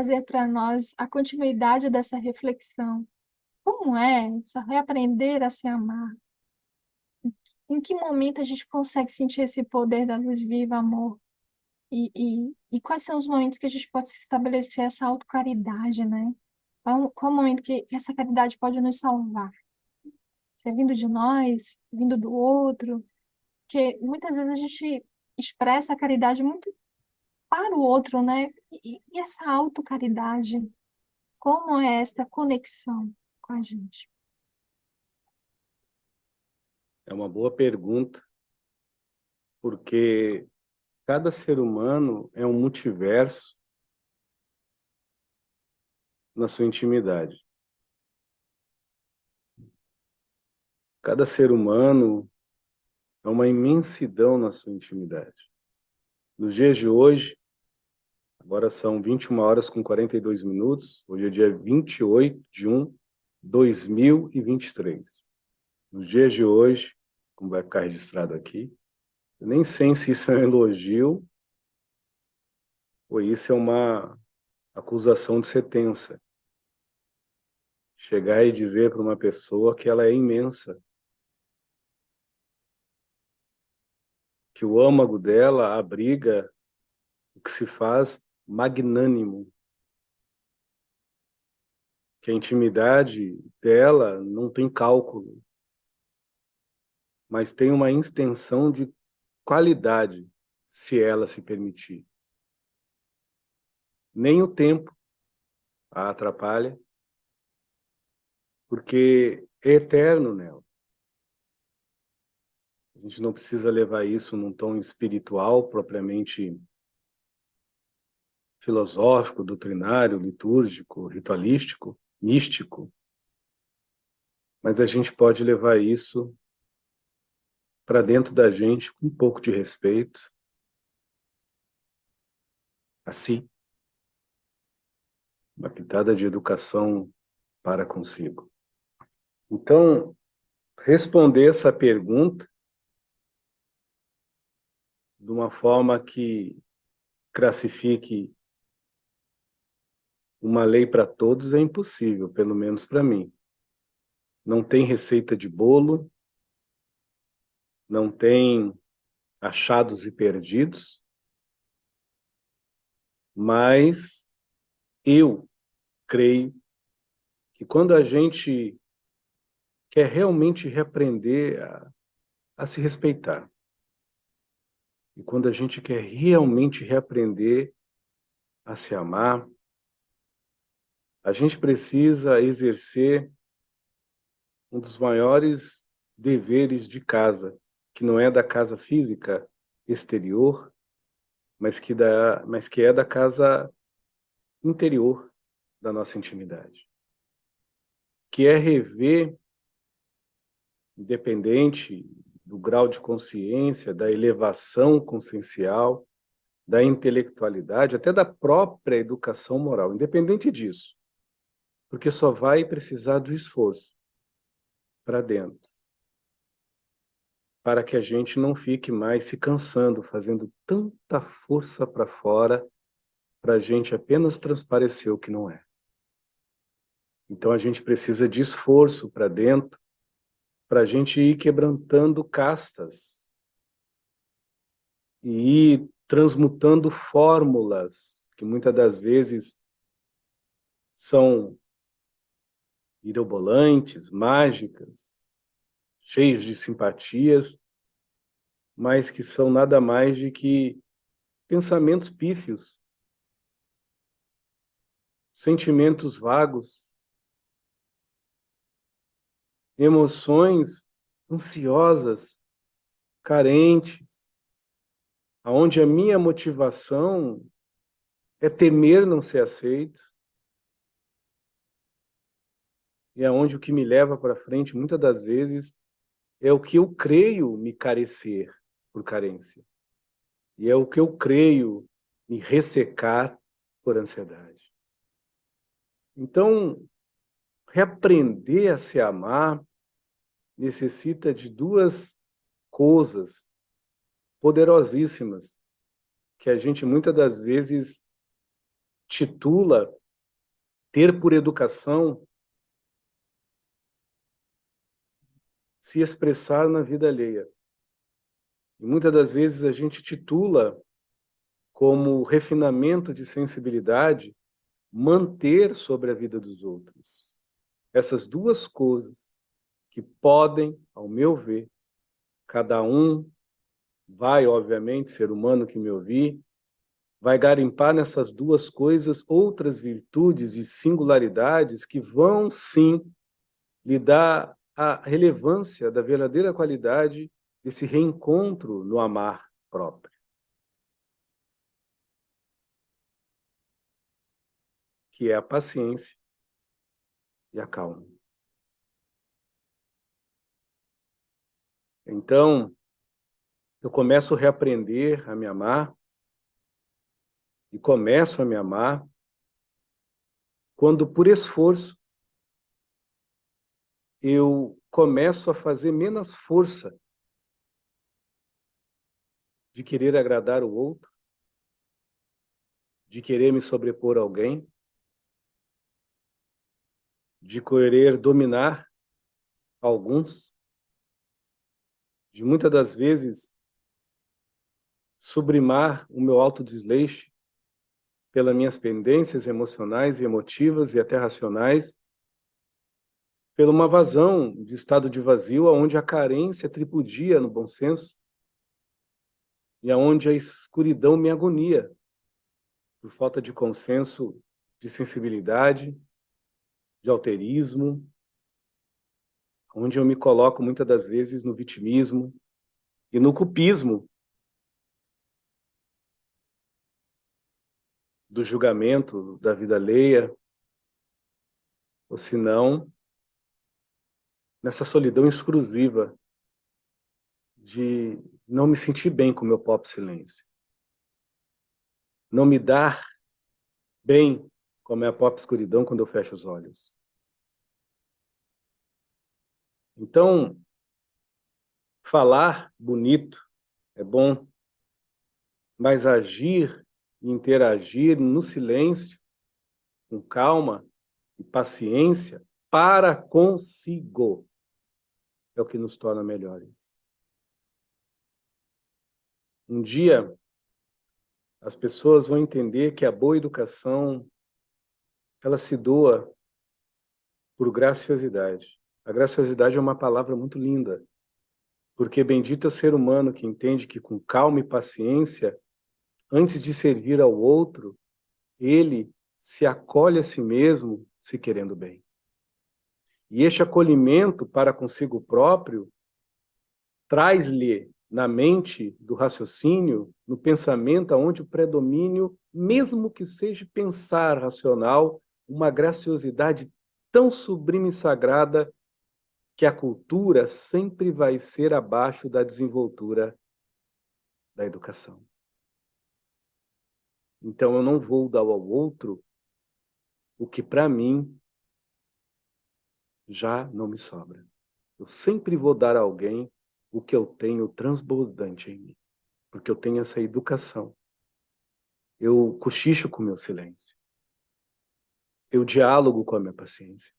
trazer para nós a continuidade dessa reflexão. Como é só reaprender a se amar? Em que momento a gente consegue sentir esse poder da luz viva, amor? E quais são os momentos que a gente pode se estabelecer essa autocaridade, né? Qual o momento que essa caridade pode nos salvar? Se é vindo de nós, vindo do outro? Porque muitas vezes a gente expressa a caridade muito para o outro, né? E essa autocaridade, como é esta conexão com a gente? É uma boa pergunta, porque cada ser humano é um multiverso na sua intimidade. Cada ser humano é uma imensidão na sua intimidade. Nos dias de hoje, agora são 21 horas com 42 minutos, hoje é dia 28 de 1 de 2023. Nos dias de hoje, como vai ficar registrado aqui, eu nem sei se isso é um elogio ou isso é uma acusação de sentença. Chegar e dizer para uma pessoa que ela é imensa, que o âmago dela abriga o que se faz magnânimo, que a intimidade dela não tem cálculo, mas tem uma extensão de qualidade, se ela se permitir. Nem o tempo a atrapalha, porque é eterno nela. A gente não precisa levar isso num tom espiritual, propriamente filosófico, doutrinário, litúrgico, ritualístico, místico, mas a gente pode levar isso para dentro da gente com um pouco de respeito a si, uma pitada de educação para consigo. Então, responder essa pergunta de uma forma que classifique uma lei para todos é impossível, pelo menos para mim. Não tem receita de bolo, não tem achados e perdidos, mas eu creio que quando a gente quer realmente reaprender a se respeitar, e quando a gente quer realmente reaprender a se amar, a gente precisa exercer um dos maiores deveres de casa, que não é da casa física exterior, mas que é da casa interior da nossa intimidade, que é rever, independente do grau de consciência, da elevação consciencial, da intelectualidade, até da própria educação moral, independente disso, porque só vai precisar do esforço para dentro, para que a gente não fique mais se cansando, fazendo tanta força para fora, para a gente apenas transparecer o que não é. Então a gente precisa de esforço para dentro, para a gente ir quebrantando castas e ir transmutando fórmulas, que muitas das vezes são mirabolantes, mágicas, cheios de simpatias, mas que são nada mais de que pensamentos pífios, sentimentos vagos, emoções ansiosas, carentes, aonde a minha motivação é temer não ser aceito, e aonde o que me leva para frente, muitas das vezes, é o que eu creio me carecer por carência. E é o que eu creio me ressecar por ansiedade. Então, reaprender a se amar necessita de duas coisas poderosíssimas que a gente muitas das vezes titula ter por educação se expressar na vida alheia. E muitas das vezes a gente titula como refinamento de sensibilidade manter sobre a vida dos outros. Essas duas coisas que podem, ao meu ver, cada um vai, obviamente, ser humano que me ouvir, vai garimpar nessas duas coisas outras virtudes e singularidades que vão, sim, lhe dar a relevância da verdadeira qualidade desse reencontro no amar próprio, que é a paciência e a calma. Então, eu começo a reaprender a me amar e começo a me amar quando, por esforço, eu começo a fazer menos força de querer agradar o outro, de querer me sobrepor a alguém, de querer dominar alguns, de muitas das vezes sublimar o meu autodesleixo pelas minhas pendências emocionais e emotivas e até racionais, pela uma vazão de estado de vazio onde a carência tripudia no bom senso e aonde a escuridão me agonia por falta de consenso, de sensibilidade, de alterismo, onde eu me coloco muitas das vezes no vitimismo e no culpismo do julgamento da vida alheia, ou se não, nessa solidão exclusiva de não me sentir bem com o meu próprio silêncio, não me dar bem com a minha própria escuridão quando eu fecho os olhos. Então, falar bonito é bom, mas agir e interagir no silêncio, com calma e paciência, para consigo, é o que nos torna melhores. Um dia, as pessoas vão entender que a boa educação, ela se doa por graciosidade. A graciosidade é uma palavra muito linda, porque bendito é o ser humano que entende que com calma e paciência, antes de servir ao outro, ele se acolhe a si mesmo, se querendo bem. E este acolhimento para consigo próprio traz-lhe na mente do raciocínio, no pensamento, aonde o predomínio, mesmo que seja pensar racional, uma graciosidade tão sublime e sagrada que a cultura sempre vai ser abaixo da desenvoltura da educação. Então eu não vou dar ao outro o que para mim já não me sobra. Eu sempre vou dar a alguém o que eu tenho transbordante em mim, porque eu tenho essa educação. Eu cochicho com o meu silêncio. Eu diálogo com a minha paciência.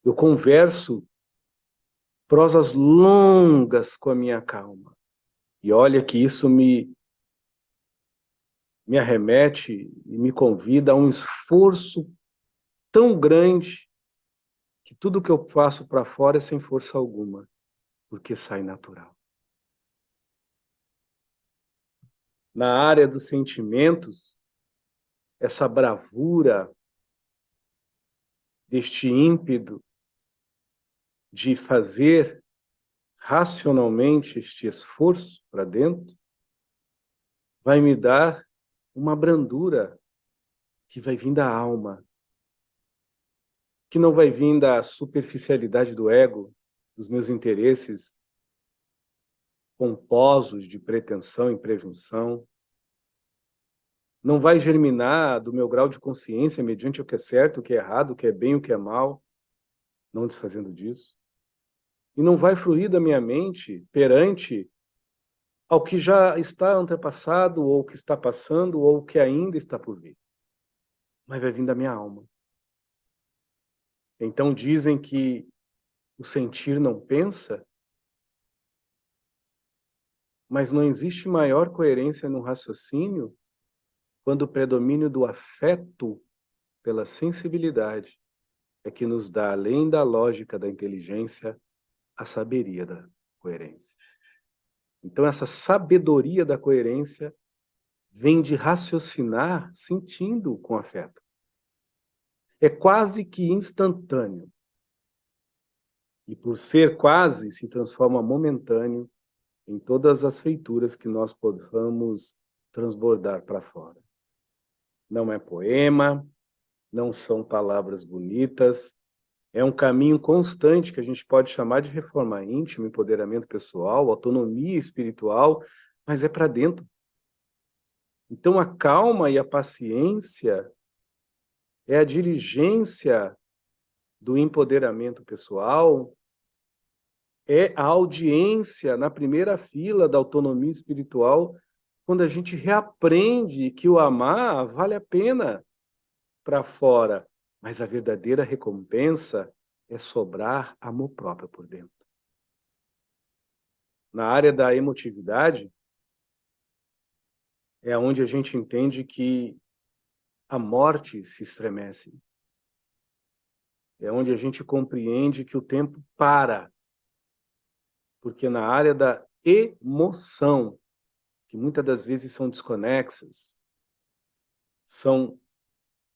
Eu converso prosas longas com a minha calma. E olha que isso me arremete e me convida a um esforço tão grande que tudo que eu faço para fora é sem força alguma, porque sai natural. Na área dos sentimentos, essa bravura deste ímpeto de fazer racionalmente este esforço para dentro, vai me dar uma brandura que vai vir da alma, que não vai vir da superficialidade do ego, dos meus interesses pomposos de pretensão e presunção, não vai germinar do meu grau de consciência mediante o que é certo, o que é errado, o que é bem, o que é mal, não desfazendo disso. E não vai fluir da minha mente perante ao que já está antepassado, ou que está passando, ou que ainda está por vir. mas vai vir da minha alma. Então dizem que o sentir não pensa, mas não existe maior coerência no raciocínio quando o predomínio do afeto pela sensibilidade é que nos dá, além da lógica da inteligência, a sabedoria da coerência. Então, essa sabedoria da coerência vem de raciocinar sentindo com afeto. É quase que instantâneo. E por ser quase, se transforma momentâneo em todas as feituras que nós possamos transbordar para fora. Não é poema, não são palavras bonitas, é um caminho constante que a gente pode chamar de reforma íntima, empoderamento pessoal, autonomia espiritual, mas é para dentro. Então a calma e a paciência é a diligência do empoderamento pessoal, é a audiência na primeira fila da autonomia espiritual, quando a gente reaprende que o amar vale a pena para fora, mas a verdadeira recompensa é sobrar amor próprio por dentro. Na área da emotividade, é onde a gente entende que a morte se estremece. É onde a gente compreende que o tempo para. Porque na área da emoção, que muitas das vezes são desconexas, são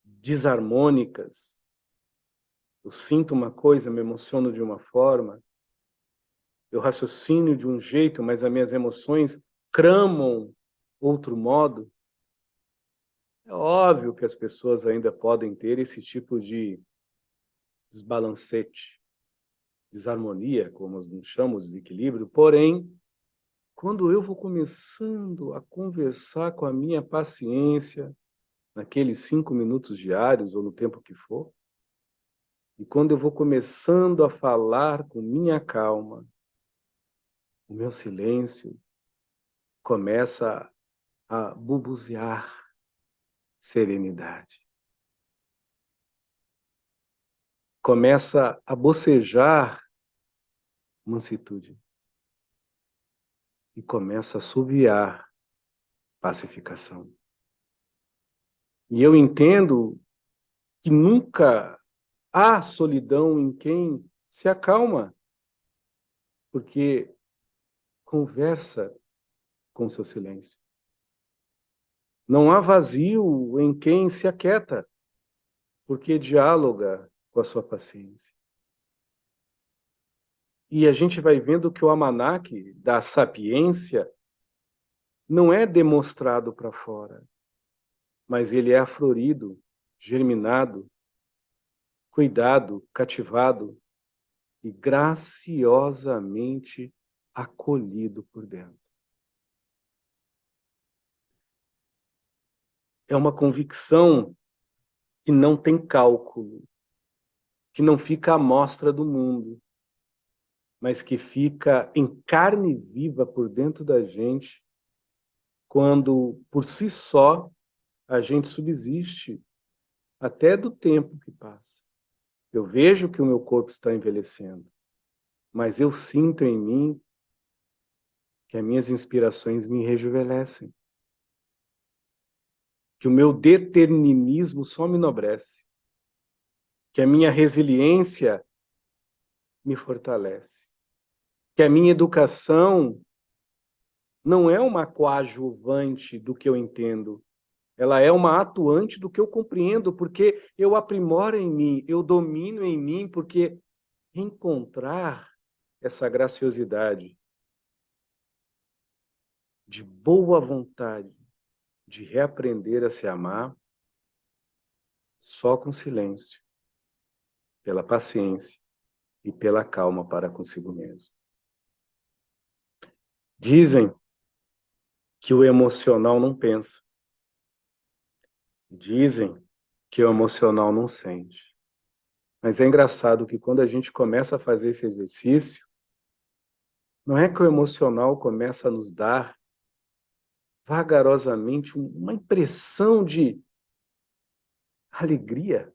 desarmônicas, eu sinto uma coisa, me emociono de uma forma, eu raciocínio de um jeito, mas as minhas emoções cramam outro modo. É óbvio que as pessoas ainda podem ter esse tipo de desbalancete, desarmonia, como nós chamamos de equilíbrio, porém, quando eu vou começando a conversar com a minha paciência, naqueles 5 minutos diários ou no tempo que for, e quando eu vou começando a falar com minha calma, o meu silêncio começa a bubuzear serenidade. Começa a bocejar mansitude. E começa a assobiar pacificação. E eu entendo que nunca há solidão em quem se acalma, porque conversa com seu silêncio. Não há vazio em quem se aquieta, porque dialoga com a sua paciência. E a gente vai vendo que o almanaque da sapiência não é demonstrado para fora, mas ele é aflorido, germinado, cuidado, cativado e graciosamente acolhido por dentro. É uma convicção que não tem cálculo, que não fica à mostra do mundo, mas que fica em carne viva por dentro da gente, quando, por si só, a gente subsiste até do tempo que passa. Eu vejo que o meu corpo está envelhecendo, mas eu sinto em mim que as minhas inspirações me rejuvenescem, que o meu determinismo só me enobrece, que a minha resiliência me fortalece, que a minha educação não é uma coadjuvante do que eu entendo, ela é uma atuante do que eu compreendo, porque eu aprimoro em mim, eu domino em mim, porque encontrar essa graciosidade de boa vontade, de reaprender a se amar, só com silêncio, pela paciência e pela calma para consigo mesmo. Dizem que o emocional não pensa. Dizem que o emocional não sente. Mas é engraçado que quando a gente começa a fazer esse exercício, não é que o emocional começa a nos dar vagarosamente uma impressão de alegria,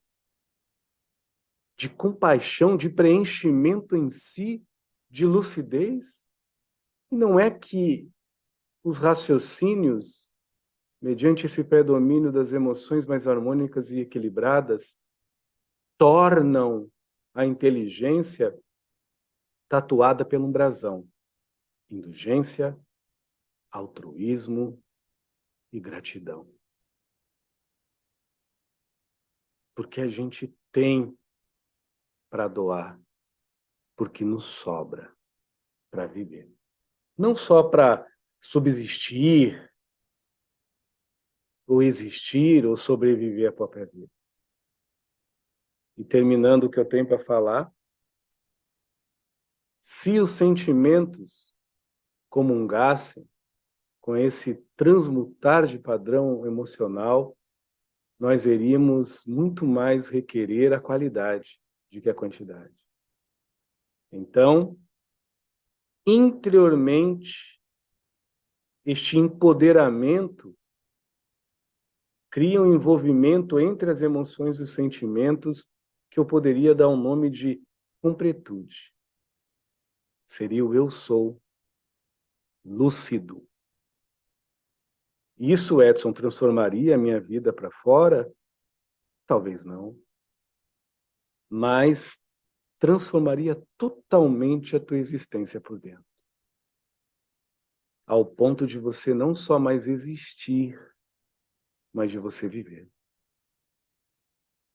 de compaixão, de preenchimento em si, de lucidez. E não é que os raciocínios, mediante esse predomínio das emoções mais harmônicas e equilibradas, tornam a inteligência tatuada pelo brasão: indulgência, altruísmo e gratidão. Porque a gente tem para doar, porque nos sobra para viver. Não só para subsistir, ou existir, ou sobreviver à própria vida. E terminando o que eu tenho para falar, se os sentimentos comungassem com esse transmutar de padrão emocional, nós iríamos muito mais requerer a qualidade do que a quantidade. Então, interiormente, este empoderamento cria um envolvimento entre as emoções e os sentimentos que eu poderia dar um nome de completude. Seria o eu sou lúcido. Isso, Edson, transformaria a minha vida para fora? Talvez não. Mas transformaria totalmente a tua existência por dentro. Ao ponto de você não só mais existir, mas de você viver.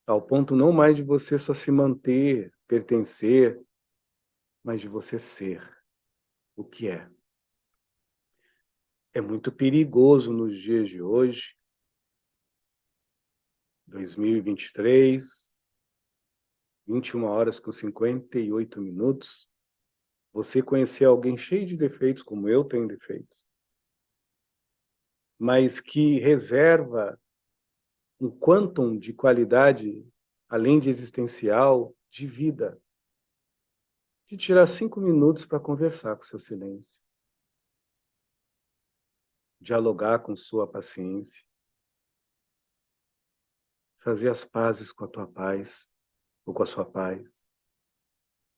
Ao ponto não mais de você só se manter, pertencer, mas de você ser o que é. É muito perigoso nos dias de hoje, 2023, 21 horas com 58 minutos, você conhecer alguém cheio de defeitos, como eu tenho defeitos, mas que reserva um quantum de qualidade, além de existencial, de vida, de tirar 5 minutos para conversar com seu silêncio, dialogar com sua paciência, fazer as pazes com a tua paz, ou com a sua paz.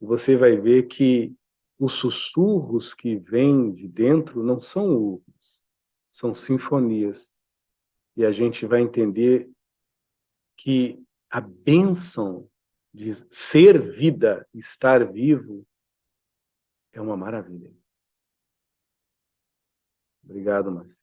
E você vai ver que os sussurros que vêm de dentro não são urros, são sinfonias. E a gente vai entender que a bênção de ser vida, estar vivo, é uma maravilha. Obrigado, Márcio.